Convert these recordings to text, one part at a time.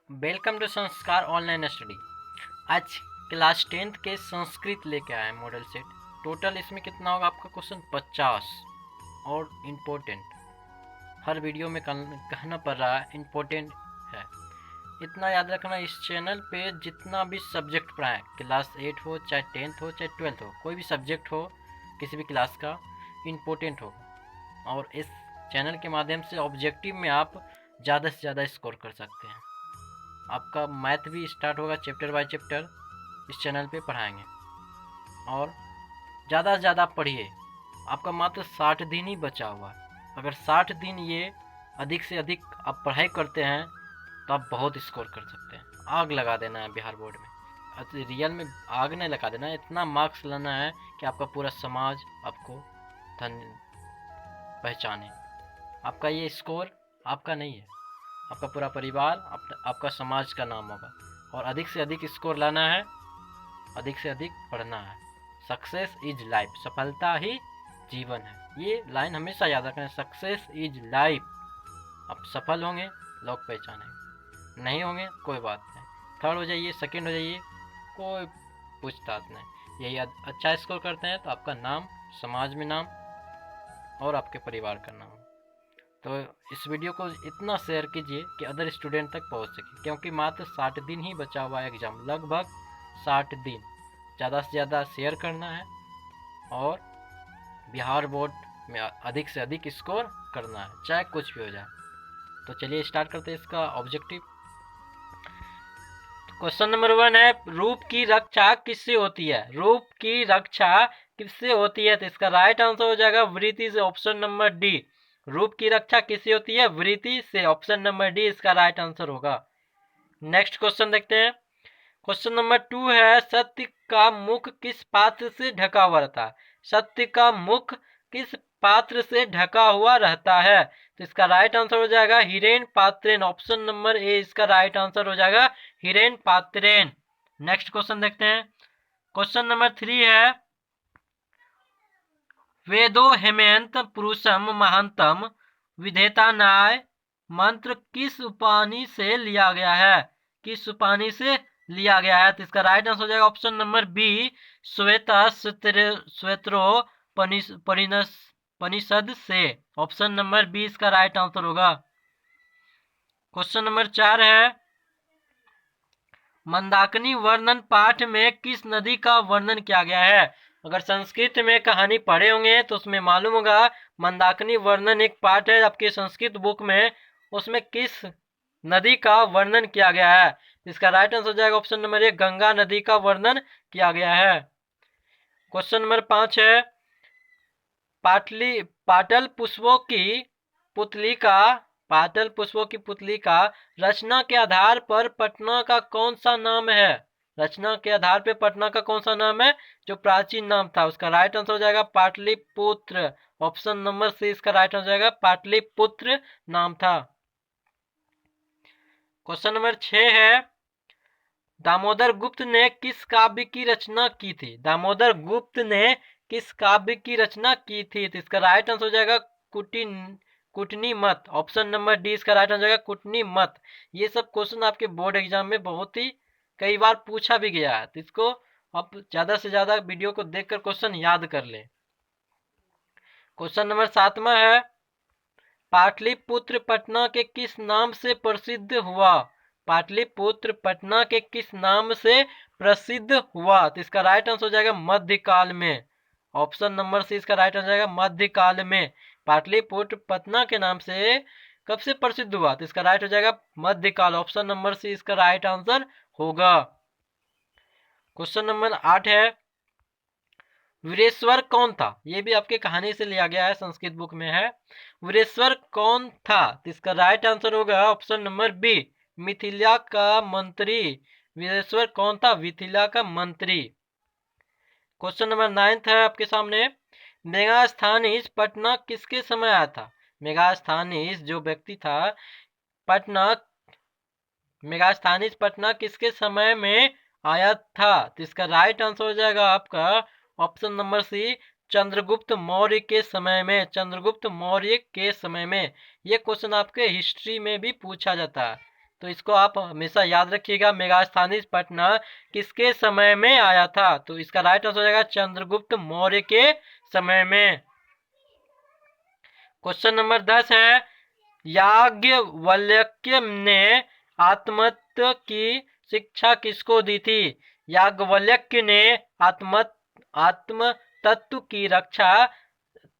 Welcome to संस्कार online study. आज class 10th के संस्कृत लेके आए मॉडल सेट। टोटल इसमें कितना होगा आपका क्वेश्चन 50 और इम्पोर्टेंट हर वीडियो में कहना पड़ रहा है, इम्पोर्टेंट है। इतना याद रखना, इस चैनल पे जितना भी सब्जेक्ट पढ़ाएं, क्लास 8 हो चाहे 10th हो चाहे 12th हो, कोई भी सब्जेक्ट हो किसी भी क्लास का, इम्पोर्टेंट होगा। और इस चैनल के माध्यम से ऑब्जेक्टिव में आप ज़्यादा से ज़्यादा स्कोर कर सकते हैं। आपका मैथ भी स्टार्ट होगा, चैप्टर बाय चैप्टर इस चैनल पे पढ़ाएंगे। और ज़्यादा से ज़्यादा पढ़िए। आपका मात्र 60 दिन ही बचा हुआ है। अगर 60 दिन ये अधिक से अधिक आप पढ़ाई करते हैं तो आप बहुत स्कोर कर सकते हैं। आग लगा देना है बिहार बोर्ड में। रियल में आग नहीं लगा देना है, इतना मार्क्स लाना है कि आपका पूरा समाज आपको पहचाने। आपका ये स्कोर आपका नहीं है, आपका पूरा परिवार, आपका समाज का नाम होगा। और अधिक से अधिक स्कोर लाना है, अधिक से अधिक पढ़ना है। सक्सेस इज लाइफ, सफलता ही जीवन है। ये लाइन हमेशा याद रखना है, सक्सेस इज लाइफ। आप सफल होंगे, लोग पहचानेंगे, नहीं होंगे कोई बात नहीं। थर्ड हो जाइए, सेकंड हो जाइए, कोई पूछताछ नहीं। यही अच्छा स्कोर करते हैं तो आपका नाम, समाज में नाम और आपके परिवार का नाम। तो इस वीडियो को इतना शेयर कीजिए कि अदर स्टूडेंट तक पहुंच सके, क्योंकि मात्र 60 दिन ही बचा हुआ है एग्ज़ाम, लगभग 60 दिन। ज़्यादा से ज़्यादा शेयर करना है और बिहार बोर्ड में अधिक से अधिक स्कोर करना है, चाहे कुछ भी हो जाए। तो चलिए स्टार्ट करते हैं इसका ऑब्जेक्टिव। क्वेश्चन नंबर 1 है, रूप की रक्षा किससे होती है? रूप की रक्षा किससे होती है? तो इसका राइट आंसर हो जाएगा वृत्ति से, ऑप्शन नंबर डी। रूप की रक्षा किससे होती है? वृत्ति से, ऑप्शन नंबर डी इसका राइट आंसर होगा। नेक्स्ट क्वेश्चन देखते हैं। क्वेश्चन नंबर 2 है, सत्य का मुख किस पात्र से ढका हुआ रहता है? सत्य का मुख किस पात्र से ढका हुआ रहता है? तो इसका राइट आंसर हो जाएगा हिरेन पात्रेन, ऑप्शन नंबर ए इसका राइट आंसर हो जाएगा हिरेन पात्रेन। नेक्स्ट क्वेश्चन देखते हैं। क्वेश्चन नंबर 3 है, वेदो हेमंत पुरुषम महांतम विधेता नाय मंत्र किस उपाधि से लिया गया है? किस उपाधि से लिया गया है? तो इसका राइट आंसर हो जाएगा ऑप्शन नंबर बी, श्वेता श्वेत्रो परिषद से, ऑप्शन नंबर बी इसका राइट आंसर होगा। क्वेश्चन नंबर 4 है, मंदाकिनी वर्णन पाठ में किस नदी का वर्णन किया गया है? अगर संस्कृत में कहानी पढ़े होंगे तो उसमें मालूम होगा, मंदाकिनी वर्णन एक पाठ है आपके संस्कृत बुक में, उसमें किस नदी का वर्णन किया गया है? इसका राइट आंसर हो जाएगा ऑप्शन नंबर ए, गंगा नदी का वर्णन किया गया है। क्वेश्चन नंबर 5 है, पाटल पुष्पों की पुतली का रचना के आधार पर पटना का कौन सा नाम है? रचना के आधार पर पटना का कौन सा नाम है जो प्राचीन नाम था? उसका राइट आंसर हो जाएगा पाटलिपुत्र, ऑप्शन नंबर सी इसका राइट आंसर हो जाएगा पाटलिपुत्र नाम था। क्वेश्चन नंबर 6 है, दामोदर गुप्त ने किस काव्य की रचना की थी? दामोदर गुप्त ने किस काव्य की रचना की थी? तो इसका राइट आंसर हो जाएगा कुटनी मत, ऑप्शन नंबर डी इसका राइट आंसर हो जाएगा कुटनी मत। ये सब क्वेश्चन आपके बोर्ड एग्जाम में बहुत ही कई बार पूछा भी गया है, तो इसको आप ज्यादा से ज्यादा वीडियो को देखकर क्वेश्चन याद कर ले। क्वेश्चन नंबर 7 है, पाटलिपुत्र पटना के किस नाम से प्रसिद्ध हुआ? पाटलिपुत्र पटना के किस नाम से प्रसिद्ध हुआ? तो इसका राइट आंसर हो जाएगा मध्यकाल में, ऑप्शन नंबर सी इसका राइट आंसर हो जाएगा मध्यकाल में। पाटलिपुत्र पटना के नाम से कब से प्रसिद्ध हुआ? तो इसका राइट हो जाएगा मध्यकाल, ऑप्शन नंबर सी इसका राइट आंसर होगा। क्वेश्चन नंबर 8 है, वीरेश्वर कौन था? ये भी आपके कहानी से लिया गया है, संस्कृत बुक में है। वीरेश्वर कौन था? तो इसका राइट आंसर होगा ऑप्शन नंबर बी, मिथिला का मंत्री। वीरेश्वर कौन था? मिथिला का मंत्री। क्वेश्चन नंबर 9 है आपके सामने, मेगास्थनीज पटना किसके समय आया था? मेगास्थनीज जो व्यक्ति था मेगास्थनीज पटना किसके समय में आया था? तो इसका राइट आंसर हो जाएगा आपका option number C, Chandragupta Maurya के समय में। चंद्रगुप्त मौर्य के समय में। ये क्वेश्चन आपके हिस्ट्री में भी पूछा जाता है, तो इसको आप हमेशा याद रखिएगा। मेगास्थनीज पटना किसके समय में आया था? तो इसका राइट आंसर हो जाएगा चंद्रगुप्त मौर्य के समय में। क्वेश्चन नंबर 10 है, याज्ञवल्क्य ने आत्मतत्व की शिक्षा किसको दी थी? याज्ञवल्क्य ने आत्म तत्व की रक्षा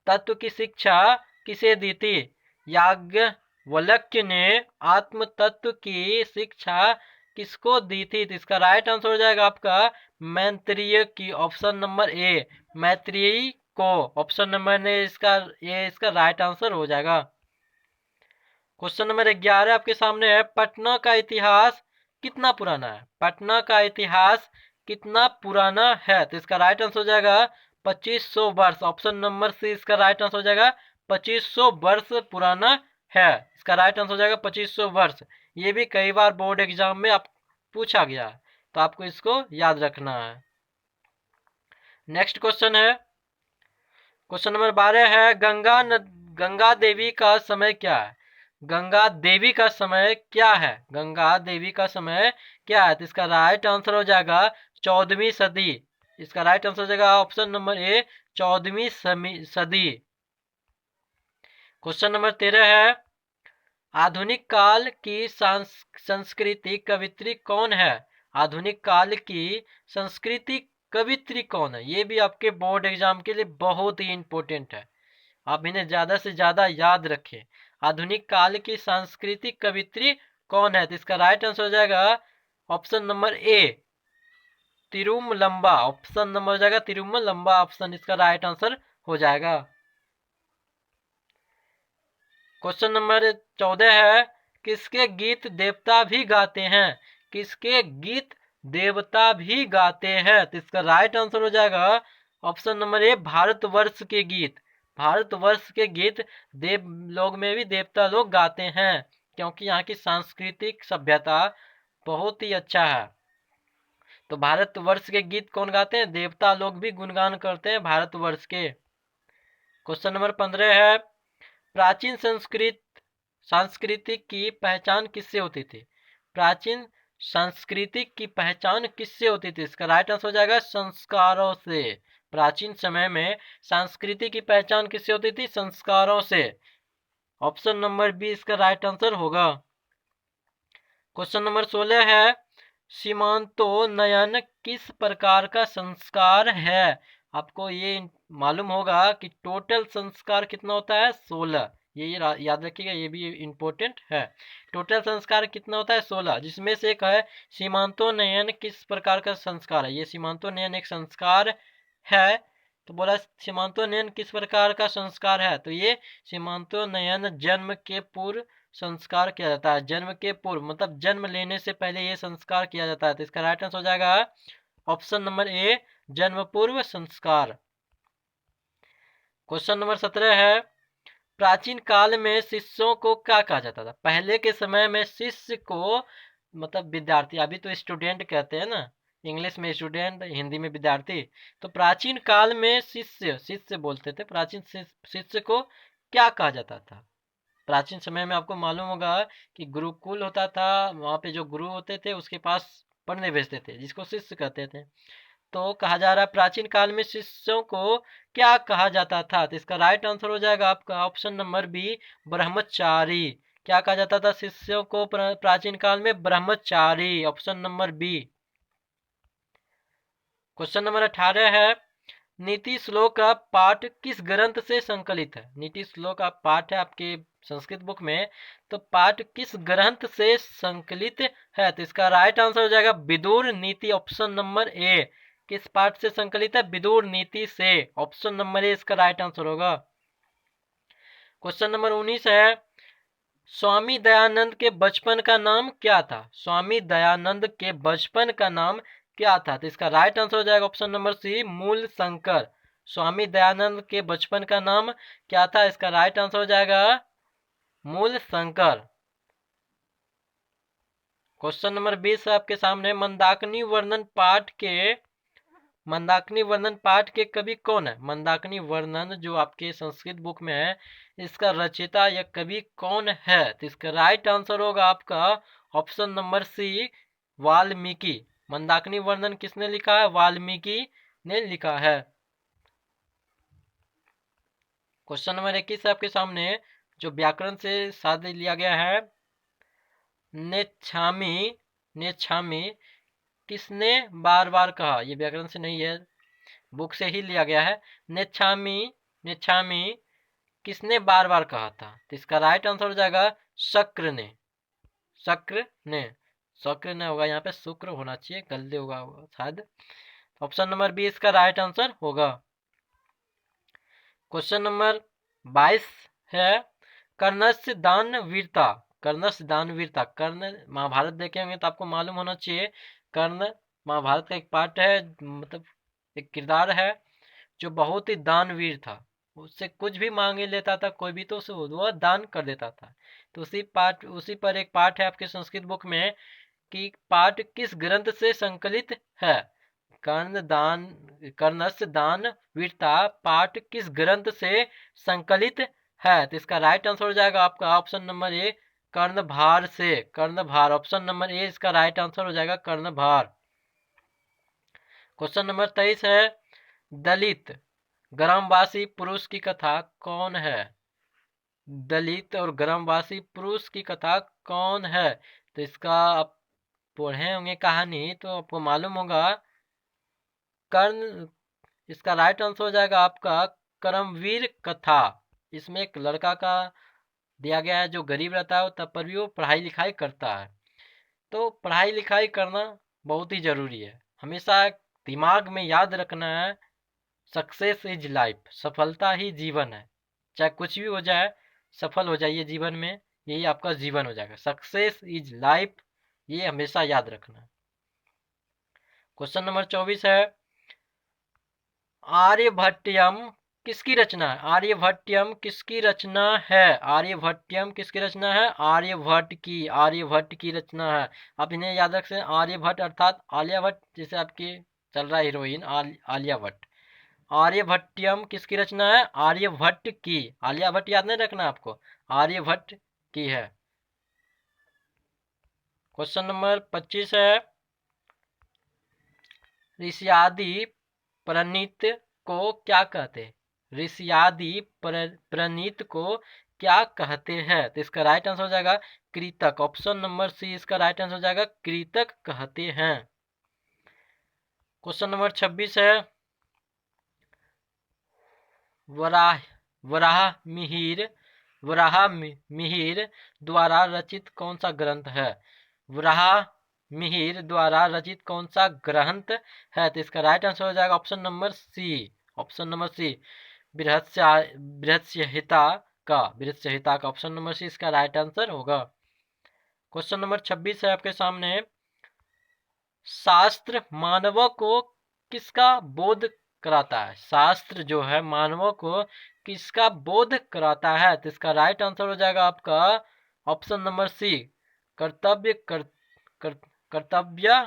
तत्व की शिक्षा किसे दी थी? याज्ञवल्क्य ने आत्म तत्व की शिक्षा किसको दी थी? तो इसका राइट आंसर हो जाएगा आपका मैत्रेय की, ऑप्शन नंबर ए, मैत्रेयी को। ऑप्शन नंबर ने इसका राइट आंसर हो जाएगा। क्वेश्चन नंबर 11 आपके सामने है, पटना का इतिहास कितना पुराना है? पटना का इतिहास कितना पुराना है? तो इसका राइट आंसर हो जाएगा 2500 वर्ष। ऑप्शन नंबर सी इसका राइट आंसर हो जाएगा 2500 वर्ष पुराना है। इसका राइट आंसर हो जाएगा 2500 वर्ष। ये भी कई बार बोर्ड एग्जाम में आप पूछा गया है, तो आपको इसको याद रखना है। नेक्स्ट क्वेश्चन है, क्वेश्चन नंबर 12 है, गंगा देवी का समय क्या है? गंगा देवी का समय क्या है? गंगा देवी का समय क्या है? तो इसका राइट आंसर हो जाएगा 14वीं सदी। इसका राइट आंसर हो जाएगा ऑप्शन नंबर ए, 14वीं सदी। क्वेश्चन नंबर 13 है, आधुनिक काल की संस्कृति कवित्री कौन है? आधुनिक काल की संस्कृति कवित्री कौन है? ये भी आपके बोर्ड एग्जाम के लिए बहुत ही इंपॉर्टेंट है, आप इन्हें ज्यादा से ज्यादा याद रखें। आधुनिक काल की सांस्कृतिक कवित्री कौन है? तो इसका राइट आंसर हो जाएगा option number A, Tirumalamba. Option number हो जाएगा तिरुमलंबा, ऑप्शन इसका राइट आंसर हो जाएगा। क्वेश्चन नंबर 14 है, किसके गीत देवता भी गाते हैं? किसके गीत देवता भी गाते हैं? तो इसका राइट आंसर हो जाएगा ऑप्शन नंबर ए, भारतवर्ष के गीत। भारतवर्ष के गीत देव लोग में भी देवता लोग गाते हैं, क्योंकि यहाँ की सांस्कृतिक सभ्यता बहुत ही अच्छा है। तो भारतवर्ष के गीत कौन गाते हैं? देवता लोग भी गुणगान करते हैं भारतवर्ष के। क्वेश्चन नंबर 15 है, प्राचीन संस्कृति की पहचान किससे होती थी? प्राचीन संस्कृति की पहचान किससे होती थी? इसका राइट आंसर हो जाएगा संस्कारों से। प्राचीन समय में संस्कृति की पहचान किससे होती थी? संस्कारों से। ऑप्शन नंबर बी इसका राइट आंसर होगा। क्वेश्चन नंबर 16 है, सीमांतोन्नयन किस प्रकार का संस्कार है? आपको ये मालूम होगा कि टोटल संस्कार कितना होता है? 16। ये याद रखिएगा, ये भी इम्पोर्टेंट है। टोटल संस्कार कितना होता है? 16, जिसमें से एक है सीमांतोन्नयन किस प्रकार का संस्कार है। ये सीमांतोन्नयन एक संस्कार है, तो बोला सीमांतोन्नयन किस प्रकार का संस्कार है, तो ये सीमांतोन्नयन जन्म के पूर्व संस्कार किया जाता है। जन्म के पूर्व मतलब जन्म लेने से पहले ये संस्कार किया जाता है। तो इसका राइट आंसर हो जाएगा ऑप्शन नंबर ए, जन्म पूर्व संस्कार। क्वेश्चन नंबर 17 है, प्राचीन काल में शिष्यों को क्या कहा जाता था? पहले के समय में शिष्य को मतलब विद्यार्थी, अभी तो स्टूडेंट कहते हैं ना, इंग्लिश में स्टूडेंट, हिंदी में विद्यार्थी। तो प्राचीन काल में शिष्य शिष्य बोलते थे। प्राचीन शिष्य को क्या कहा जाता था? प्राचीन समय में आपको मालूम होगा कि गुरुकुल होता था, वहाँ पे जो गुरु होते थे उसके पास पढ़ने भेजते थे, जिसको शिष्य कहते थे। तो कहा जा रहा है प्राचीन काल में शिष्यों को क्या कहा जाता था? तो इसका राइट आंसर हो जाएगा आपका ऑप्शन नंबर बी, ब्रह्मचारी। क्या कहा जाता था शिष्यों को प्राचीन काल में? ब्रह्मचारी, option number B. Question number 18 है, नीति श्लोक का पाठ किस ग्रंथ से संकलित है? नीति श्लोक का पाठ है आपके संस्कृत बुक में, तो पाठ किस ग्रंथ से संकलित है? तो इसका राइट आंसर हो जाएगा विदुर नीति, ऑप्शन नंबर ए। किस पाठ से संकलित है? विदुर नीति से, ऑप्शन नंबर ए इसका राइट आंसर होगा। क्वेश्चन नंबर 19 है, स्वामी दयानंद के बचपन का नाम क्या था? स्वामी दयानंद के बचपन का नाम क्या था? तो इसका राइट आंसर हो जाएगा ऑप्शन नंबर सी, मूल शंकर। स्वामी दयानंद के बचपन का नाम क्या था? इसका राइट आंसर हो जाएगा मूल शंकर। क्वेश्चन नंबर 20 है आपके सामने, मंदाकिनी वर्णन पाठ के कवि कौन है? मंदाकिनी वर्णन जो आपके संस्कृत बुक में है, इसका रचयिता या कवि कौन है? तो इसका राइट आंसर होगा आपका option number C Valmiki. Mandakini वर्णन किसने लिखा है? वाल्मीकि ने लिखा है। क्वेश्चन नंबर 21 है आपके सामने, जो व्याकरण से साध लिया गया है। नेच्छामी, नेच्छामी किसने बार बार कहा? ये व्याकरण से नहीं है, बुक से ही लिया गया है। नेच्छामी, नेच्छामी किसने बार बार कहा था? तो इसका राइट आंसर हो जाएगा शक्र ने। शक्र ने, शक्र ने होगा, यहाँ पे शुक्र होना चाहिए, गलती होगा शायद। ऑप्शन नंबर बी इसका राइट आंसर होगा। क्वेश्चन नंबर 22 है, कर्णस्य दान वीरता। कर्णस्य दान वीरता, कर्ण महाभारत देखे होंगे तो आपको मालूम होना चाहिए, कर्ण महाभारत का एक पार्ट है, मतलब एक किरदार है जो बहुत ही दानवीर था। उससे कुछ भी मांगे लेता था कोई भी, तो उसे वह दान कर देता था। तो उसी पर एक पाठ है आपके संस्कृत बुक में कि पाठ किस ग्रंथ से संकलित है? कर्ण दान, कर्णस्य दान वीरता पाठ किस ग्रंथ से संकलित है? तो इसका राइट आंसर हो जाएगा आपका ऑप्शन नंबर ए, कर्णभार से। कर्णभार, ऑप्शन नंबर ए इसका राइट आंसर हो जाएगा, कर्णभार। क्वेश्चन नंबर 23 है, दलित ग्रामवासी पुरुष की कथा कौन है? दलित और ग्रामवासी पुरुष की कथा कौन है? तो इसका आप पढ़े होंगे कहानी तो आपको मालूम होगा, कर्ण। इसका राइट आंसर हो जाएगा आपका कर्मवीर कथा। इसमें एक लड़का का दिया गया है जो गरीब रहता है, तब पर भी वो पढ़ाई लिखाई करता है। तो पढ़ाई लिखाई करना बहुत ही जरूरी है, हमेशा दिमाग में याद रखना है, सक्सेस इज लाइफ, सफलता ही जीवन है। चाहे कुछ भी हो जाए, सफल हो जाइए जीवन में, यही आपका जीवन हो जाएगा। सक्सेस इज लाइफ, ये हमेशा याद रखना। क्वेश्चन नंबर 24 है, आर्यभट्टयम किसकी रचना है? आर्यभट्टयम किसकी रचना है? आर्यभट्टयम किसकी रचना है? आर्यभट्ट की, आर्यभट्ट की रचना है। आप इन्हें याद रख सकते हैं, आर्यभट्ट अर्थात आलिया भट्ट, जैसे आपकी चल रहा है हीरोइन आलिया भट्ट। आर्यभट्टयम किसकी रचना है? आर्यभट्ट की। आलिया भट्ट याद नहीं रखना आपको, आर्यभट्ट की है। क्वेश्चन नंबर 25 है, ऋषियादि प्रणीत को क्या कहते हैं? ऋषियादि प्रणीत को क्या कहते हैं? तो इसका राइट आंसर हो जाएगा कृतक। ऑप्शन नंबर सी इसका राइट आंसर हो जाएगा, कृतक कहते हैं। क्वेश्चन नंबर 26 है, वराह वराह मिहिर, वराह मिहिर द्वारा रचित कौन सा ग्रंथ है? वराह मिहिर द्वारा रचित कौन सा ग्रंथ है? तो इसका राइट आंसर हो जाएगा option number C, option number C Brihatsamhita का, बृहत्संहिता का, ऑप्शन नंबर सी इसका राइट आंसर होगा। क्वेश्चन नंबर 26 है आपके सामने, शास्त्र मानवों को किसका बोध कराता है? शास्त्र जो है मानवों को किसका बोध कराता है? तो इसका राइट आंसर हो जाएगा आपका ऑप्शन नंबर सी, कर्तव्य कर्तव्य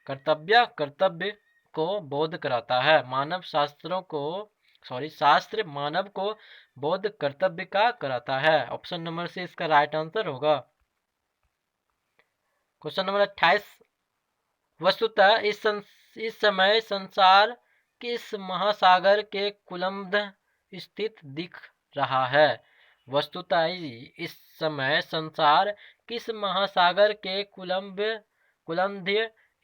कर्तव्य कर्तव्य को बोध कराता है। मानव शास्त्रों को, सॉरी, शास्त्र मानव को बोध कर्तव्य का कराता है। ऑप्शन नंबर सी इसका राइट आंसर होगा। क्वेश्चन नंबर 28, वस्तुतः इस समय संसार किस महासागर के कुलम्ध स्थित दिख रहा है? वस्तुतः इस समय संसार किस महासागर के कुलम्ध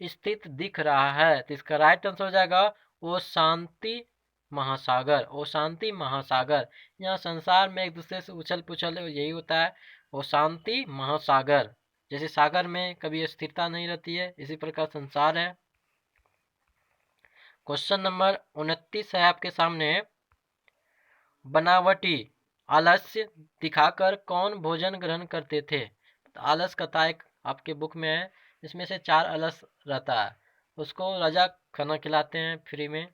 स्थित दिख रहा है? तो इसका राइट आंसर हो जाएगा वो शांति महासागर, वो शांति महासागर। यहाँ संसार में एक दूसरे से उछल पुछल यही होता है, वो शांति महासागर। जैसे सागर में कभी स्थिरता नहीं रहती है, इसी प्रकार संसार है। क्वेश्चन नंबर 29 है आपके सामने, बनावटी आलस्य दिखाकर कौन भोजन ग्रहण करते थे? तो आलस कथा एक आपके बुक में है, इसमें से 4 आलस रहता है, उसको राजा खाना खिलाते हैं फ्री में।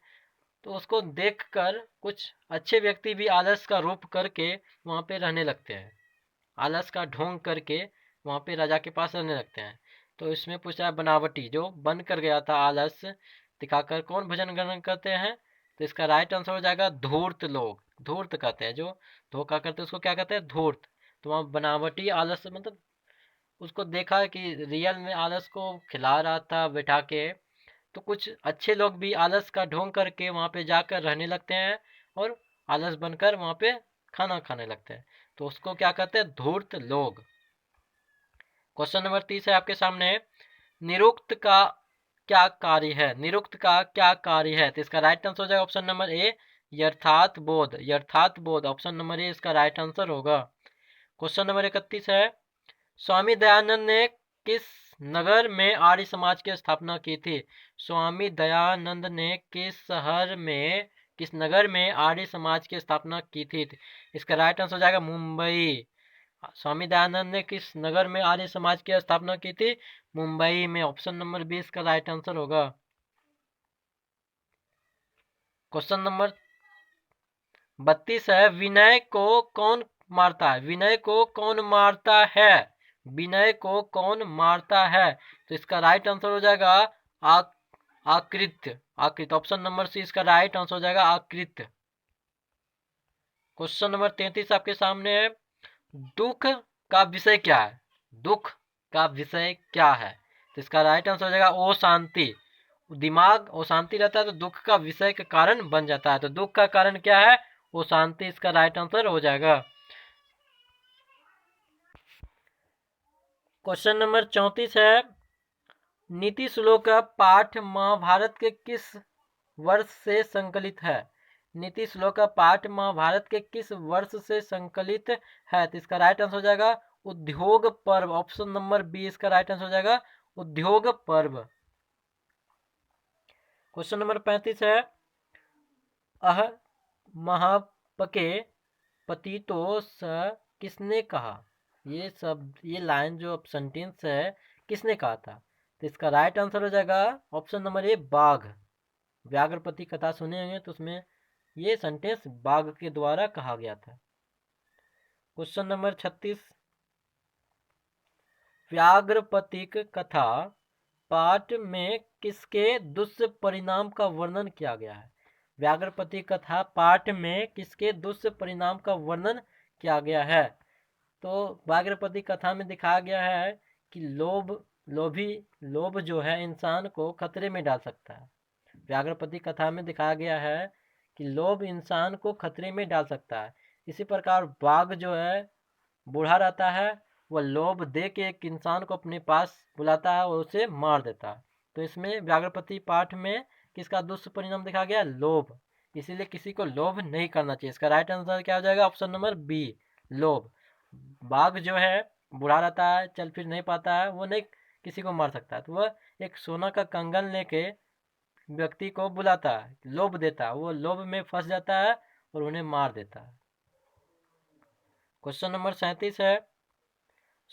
तो उसको देखकर कुछ अच्छे व्यक्ति भी आलस का रूप करके वहाँ पे रहने लगते हैं, आलस का ढोंग करके वहाँ पे राजा के पास रहने लगते हैं। तो इसमें पूछा है, बनावटी जो बन कर गया था आलस दिखाकर कौन भोजन ग्रहण करते हैं? तो इसका राइट आंसर हो जाएगा धूर्त लोग। धूर्त कहते हैं, जो धोखा करते हैं उसको क्या कहते हैं? धूर्त। तो वहाँ बनावटी आलस मतलब उसको देखा कि रियल में आलस को खिला रहा था बैठा के, तो कुछ अच्छे लोग भी आलस का ढोंग करके वहाँ पे जाकर रहने लगते हैं और आलस बनकर वहाँ पे खाना खाने लगते हैं। तो उसको क्या कहते हैं? धूर्त लोग। क्वेश्चन नंबर 30 है आपके सामने, निरुक्त का क्या कार्य है? निरुक्त का क्या कार्य है? तो इसका राइट आंसर हो जाएगा ऑप्शन नंबर ए, यथार्थ बोध। यथार्थ बोध, ऑप्शन नंबर ए इसका राइट आंसर होगा। क्वेश्चन नंबर 31 है, स्वामी दयानंद ने किस नगर में आर्य समाज की स्थापना की थी? स्वामी दयानंद ने किस शहर में, किस नगर में आर्य समाज की स्थापना की थी? इसका राइट आंसर हो जाएगा मुंबई। स्वामी दयानंद ने किस नगर में आर्य समाज की स्थापना की थी? मुंबई में, ऑप्शन नंबर 20 का राइट आंसर होगा। क्वेश्चन नंबर 32 है, विनय को कौन मारता है? विनय को कौन मारता है? विनय को कौन मारता है? तो इसका राइट आंसर हो जाएगा आकृत्य। आकृत्य, ऑप्शन नंबर सी इसका राइट आंसर हो जाएगा आकृत्य। क्वेश्चन नंबर 33 आपके सामने है, दुख का विषय क्या है? दुख का विषय क्या है? तो इसका राइट आंसर हो जाएगा ओ शांति। दिमाग ओ शांति रहता है तो दुख का विषय का कारण बन जाता है, तो दुख का कारण क्या है? ओ शांति, इसका राइट आंसर हो जाएगा। क्वेश्चन नंबर 34 है, नीति श्लोक का पाठ महाभारत के किस वर्ष से संकलित है? नीति श्लोक का पाठ महाभारत के किस वर्ष से संकलित है? तो इसका राइट आंसर हो जाएगा उद्योग पर्व, ऑप्शन नंबर बी इसका राइट आंसर हो जाएगा उद्योग पर्व। क्वेश्चन नंबर 35 है, अह महापके पतितो स किसने कहा? ये सब, ये लाइन जो सेंटेंस है किसने कहा था? तो इसका राइट आंसर हो जाएगा ऑप्शन नंबर ए बाघ। व्याघ्रपति कथा सुने होंगे तो उसमें ये सेंटेंस बाघ के द्वारा कहा गया था। क्वेश्चन नंबर 36, व्याघ्रपतिक कथा पाठ में किसके दुष्परिणाम का वर्णन किया गया है? व्याघ्रपति कथा पाठ में किसके दुष्परिणाम का वर्णन किया गया है? तो व्याघ्रपति कथा में दिखाया गया है कि लोभ जो है इंसान को खतरे में डाल सकता है। व्याघ्रपति कथा में दिखाया गया है कि लोभ इंसान को खतरे में डाल सकता है। इसी प्रकार बाघ जो है बूढ़ा रहता है, वह लोभ दे के एक इंसान को अपने पास बुलाता है और उसे मार देता है। तो इसमें व्याघ्रपति पाठ में किसका दुष्परिणाम दिखा गया? लोभ। इसीलिए किसी को लोभ नहीं करना चाहिए। इसका राइट आंसर क्या हो जाएगा? ऑप्शन नंबर बी, लोभ। बाघ जो है बूढ़ा रहता है, चल फिर नहीं पाता है, वो नहीं किसी को मार सकता है, तो वह एक सोना का कंगन लेके व्यक्ति को बुलाता है, लोभ देता है, वो लोभ में फंस जाता है और उन्हें मार देता है। क्वेश्चन नंबर 37 है,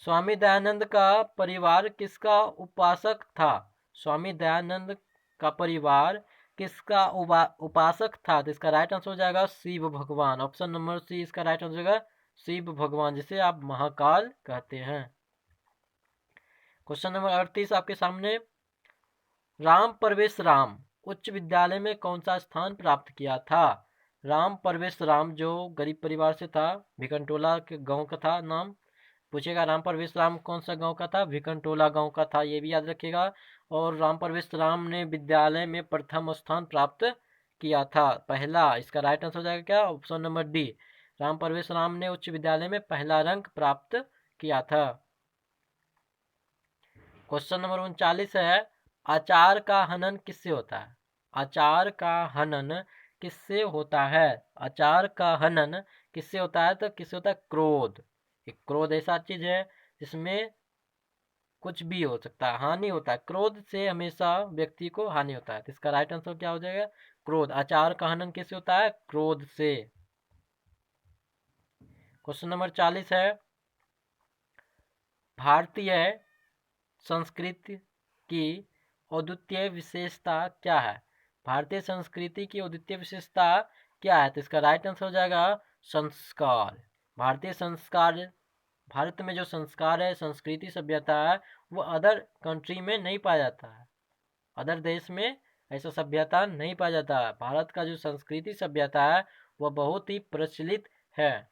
स्वामी दयानंद का परिवार किसका उपासक था? स्वामी दयानंद का परिवार किसका उपासक था? तो इसका राइट आंसर हो जाएगा शिव भगवान, ऑप्शन नंबर सी इसका राइट आंसर हो जाएगा शिव भगवान, जिसे आप महाकाल कहते हैं। क्वेश्चन नंबर 38 आपके सामने, राम परवेश राम उच्च विद्यालय में कौन सा स्थान प्राप्त किया था? राम परवेश राम जो गरीब परिवार से था, भिकनटोला के गांव का था नाम। पूछेगा राम परवेश राम कौन सा गांव का था? भिकनटोला गांव का था, ये भी याद रखिएगा। और राम परवेश राम ने विद्यालय में प्रथम स्थान प्राप्त किया था, पहला। इसका राइट आंसर हो जाएगा क्या? Option number D, Ram Parvesh Ram ने उच्च विद्यालय में पहला रैंक प्राप्त किया था। क्वेश्चन नंबर 39 है, आचार का हनन किससे होता है? आचार का हनन किससे होता है? आचार का हनन किससे होता है? तो किससे होता है? क्रोध। एक क्रोध ऐसा चीज है जिसमें कुछ भी हो सकता है, हानि होता है। क्रोध से हमेशा व्यक्ति को हानि होता है, तो इसका राइट आंसर क्या हो जाएगा? क्रोध। आचार का हनन किससे होता है? क्रोध से। क्वेश्चन नंबर 40 है, भारतीय संस्कृति की अद्वितीय विशेषता क्या है? भारतीय संस्कृति की अद्वितीय विशेषता क्या है? तो इसका राइट आंसर हो जाएगा संस्कार। भारतीय संस्कार, भारत में जो संस्कार है, संस्कृति, सभ्यता है, वो अदर कंट्री में नहीं पाया जाता है। अदर देश में ऐसा सभ्यता नहीं पाया जाता है। भारत का जो संस्कृति सभ्यता है वह बहुत ही प्रचलित है।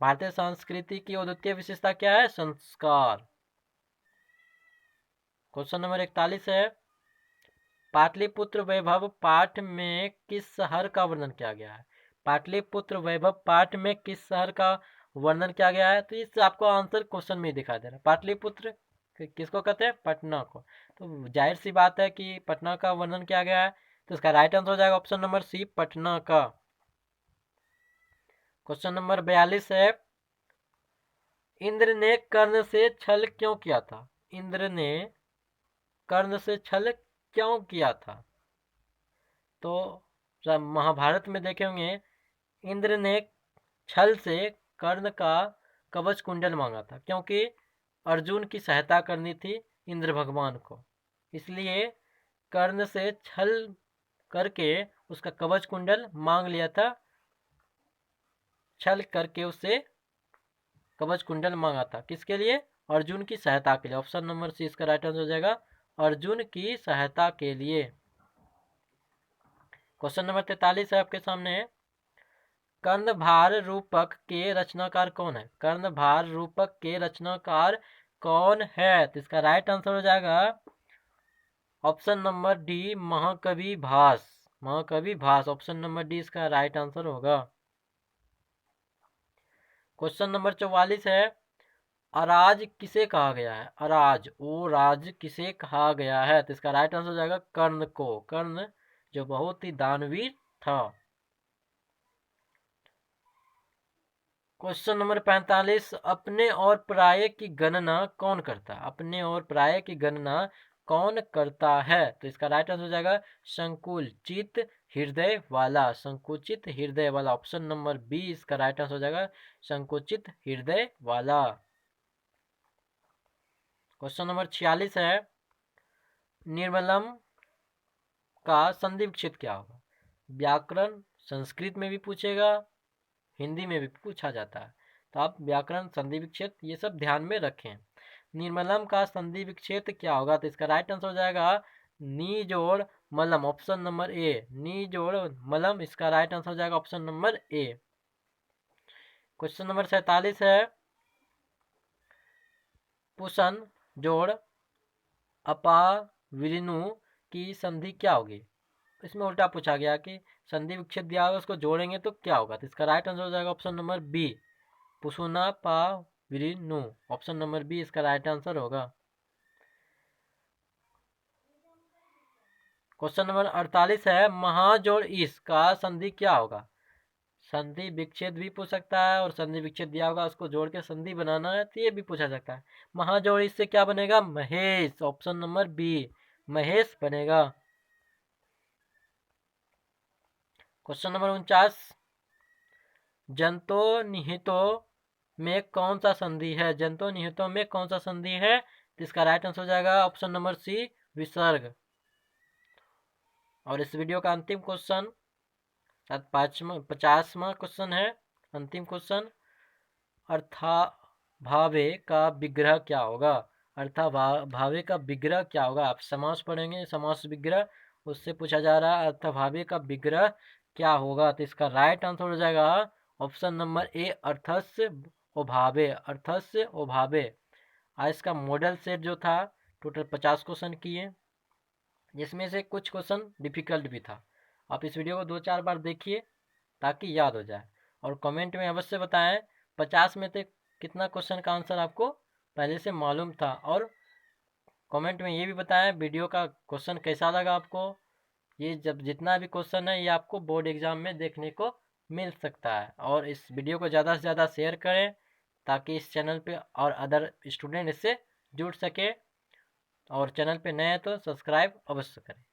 भारतीय संस्कृति की अद्वितीय विशेषता क्या है? संस्कार। क्वेश्चन नंबर 41 है, पाटलिपुत्र वैभव पाठ में किस शहर का वर्णन किया गया है? पाटलिपुत्र वैभव पाठ में किस शहर का वर्णन किया गया है? तो इससे आपको आंसर क्वेश्चन में ही दिखाई दे रहा है। पाटलिपुत्र किसको कहते हैं? पटना को। तो जाहिर सी बात है कि पटना का वर्णन किया गया है, तो इसका राइट आंसर हो जाएगा ऑप्शन नंबर सी, पटना का। क्वेश्चन नंबर 42 है, इंद्र ने कर्ण से छल क्यों किया था? इंद्र ने कर्ण से छल क्यों किया था? तो जब महाभारत में देखे होंगे, इंद्र ने छल से कर्ण का कवच कुंडल मांगा था, क्योंकि अर्जुन की सहायता करनी थी इंद्र भगवान को, इसलिए कर्ण से छल करके उसका कवच कुंडल मांग लिया था। छल करके उससे कवच कुंडल मांगा था, किसके लिए? अर्जुन की सहायता के लिए। ऑप्शन नंबर सी इसका राइट आंसर हो जाएगा, अर्जुन की सहायता के लिए। क्वेश्चन नंबर 43 है आपके सामने, कर्णभार रूपक के रचनाकार कौन है? कर्णभार रूपक के रचनाकार कौन है? तो इसका राइट आंसर हो जाएगा ऑप्शन नंबर डी, महाकवि भास। महाकवि भास, ऑप्शन नंबर डी इसका राइट आंसर होगा। क्वेश्चन नंबर 44 है, अराज किसे कहा गया है? अराज, ओ राज किसे कहा गया है? तो इसका राइट आंसर हो जाएगा कर्ण को। कर्ण जो बहुत ही दानवीर था। क्वेश्चन नंबर 45, अपने और पराये की गणना कौन करता है? अपने और पराये की गणना कौन करता है? तो इसका राइट आंसर हो जाएगा संकुचित हृदय वाला। संकुचित हृदय वाला, ऑप्शन नंबर बी इसका राइट आंसर हो जाएगा, संकुचित हृदय वाला। क्वेश्चन नंबर 46 है, निर्मलम का संधि विच्छेद क्या होगा? व्याकरण संस्कृत में भी पूछेगा, हिंदी में भी पूछा जाता है, तो आप व्याकरण, संधि विच्छेद ये सब ध्यान में रखें। निर्मलम का संधि विच्छेद क्या होगा? तो इसका राइट आंसर हो जाएगा नी जोड़ मलम, ऑप्शन नंबर ए, नी जोड़ मलम, इसका राइट आंसर हो जाएगा ऑप्शन नंबर ए। क्वेश्चन नंबर 47 है, पुसन जोड़ अपाविरिनु की संधि क्या होगी? इसमें उल्टा पूछा गया कि संधि विच्छेद दिया होगा, उसको जोड़ेंगे तो क्या होगा? तो इसका राइट आंसर हो जाएगा ऑप्शन नंबर बी, पुसुना पा विरिनु, ऑप्शन नंबर बी इसका राइट आंसर होगा। क्वेश्चन नंबर 48 है, महाजोड़ इस का संधि क्या होगा? संधि विच्छेद भी पूछ सकता है, और संधि विच्छेद दिया होगा उसको जोड़ के संधि बनाना है तो ये भी पूछा सकता है। महाजोड़ इस से क्या बनेगा? Mahesh, option number B, Mahesh बनेगा। क्वेश्चन नंबर 49, जंतो निहितो में कौन सा संधि है? जंतो निहितो में कौन सा संधि है? तो इसका राइट आंसर हो जाएगा ऑप्शन नंबर सी, विसर्ग। और इस वीडियो का अंतिम क्वेश्चन, 50वां क्वेश्चन है, अंतिम क्वेश्चन, अर्थाभावे का विग्रह क्या होगा? अर्थाभावे का विग्रह क्या होगा? आप समास पढ़ेंगे, समास विग्रह, उससे पूछा जा रहा है अर्थाभावे का विग्रह क्या होगा? तो इसका राइट आंसर हो जाएगा ऑप्शन नंबर ए, अर्थस्य अभावे, अर्थस्य अभावे। आज इसका मॉडल सेट जो था, टोटल 50 क्वेश्चन किए, जिसमें से कुछ क्वेश्चन डिफिकल्ट भी था। आप इस वीडियो को 2-4 बार देखिए ताकि याद हो जाए, और कमेंट में अवश्य बताएं 50 में से कितना क्वेश्चन का आंसर आपको पहले से मालूम था, और कमेंट में ये भी बताएं वीडियो का क्वेश्चन कैसा लगा आपको। ये जब जितना भी क्वेश्चन है ये आपको बोर्ड एग्जाम में देखने को मिल सकता है, और इस वीडियो को ज़्यादा से ज़्यादा शेयर करें ताकि इस चैनल पे और अदर स्टूडेंट इससे जुड़ सके, और चैनल पे नए हैं तो सब्सक्राइब अवश्य करें।